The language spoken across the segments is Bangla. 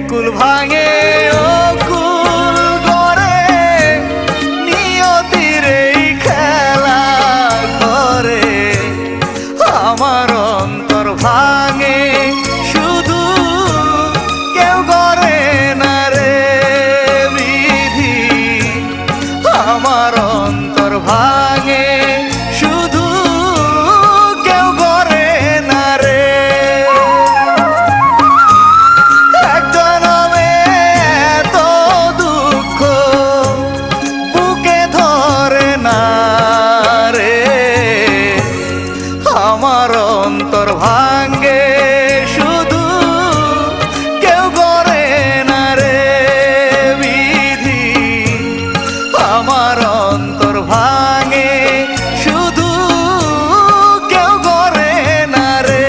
কুল ভাঙে ও কুল গড়ে নিয়তির এই খেলা করে আমার অন্তর ভাঙে শুধু কেউ গড়ে না রে বিধি আমার অন্তর ভাঙে শুধু কেউ গড়ে না রে এক জনমে এত দুঃখ বুকে ধরে না রে আমার অন্তর ভাঙে শুধু কেউ গড়ে না রে বিধি আমার অন্তর ভাঙে শুধু কেউ গড়ে না রে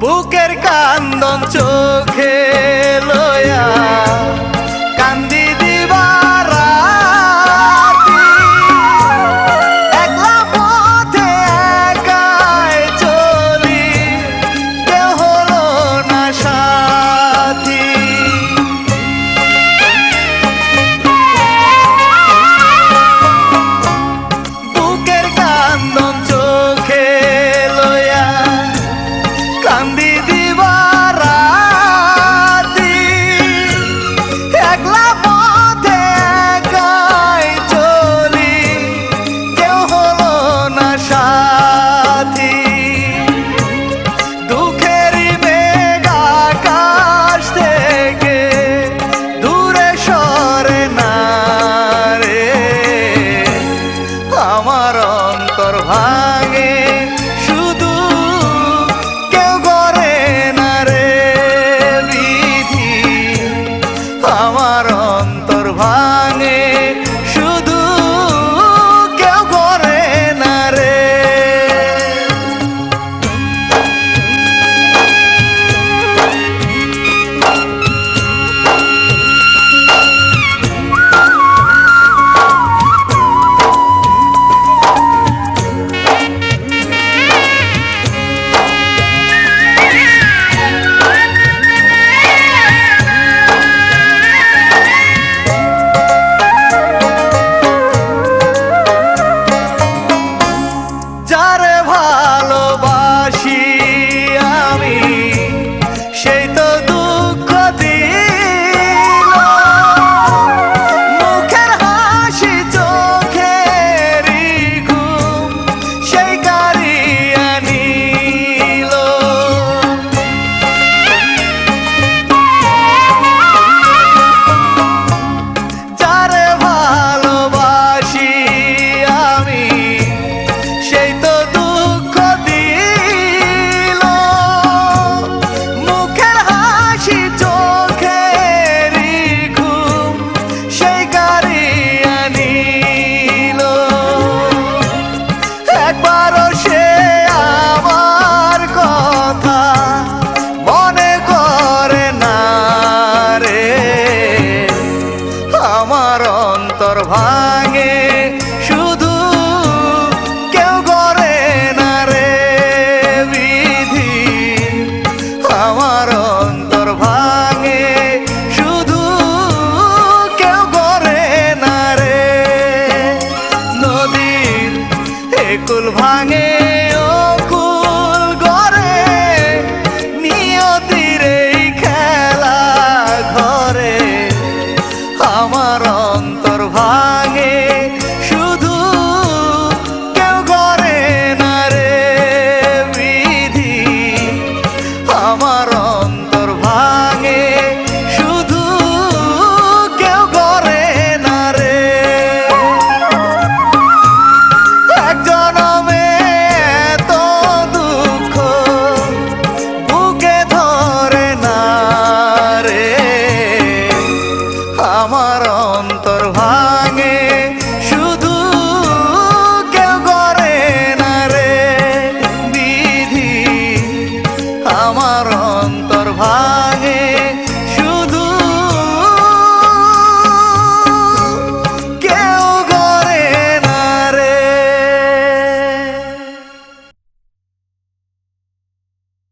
বুকের কান্দন চোখে লয়া কান্দি দিবারাতি একলা পথে একাই চলি কেউ হলো না সাথী বুকের কান্দন চোখে লয়া কান্দি দিবারাতি একলা পথে একাই চলি কেউ হলো না সাথী দুঃখেরই মেঘ আকাশ থেকে দূরে সরে না রে আমার অন্তর ভাঙে শুধু কেউ গড়ে না রে বিধি আমার অন্তর ভাঙে শুধু কেউ গড়ে না রে যারে ভালোবাসি আমি সেই তো দুঃখ দিল মুখের হাসি চোখের ঘুম সেই কারিয়া নিল যারে ভালোবাসি আমি সেই তো দুঃখ দিল মুখের হাসি চোখের ঘুম সেই কারিয়া নিল একবারও সে আমার কথা মনে করে না রে আমার অন্তর ভাঙে শুধু কেউ গড়ে না রে বিধি আমার অন্তর ভাঙে শুধু কেউ গড়ে না রে নদীর একুল ভাঙে ও কুল গড়ে নিয়তির এই খেলা ঘরে আমার অন্তর ভাঙে শুধু কেউ গড়ে না রে বিধি আমার অন্তর ভাঙে শুধু কেউ গড়ে না রে এক জনমে এত দুঃখ বুকে ধরে না রে আমার অন্তর ভাঙে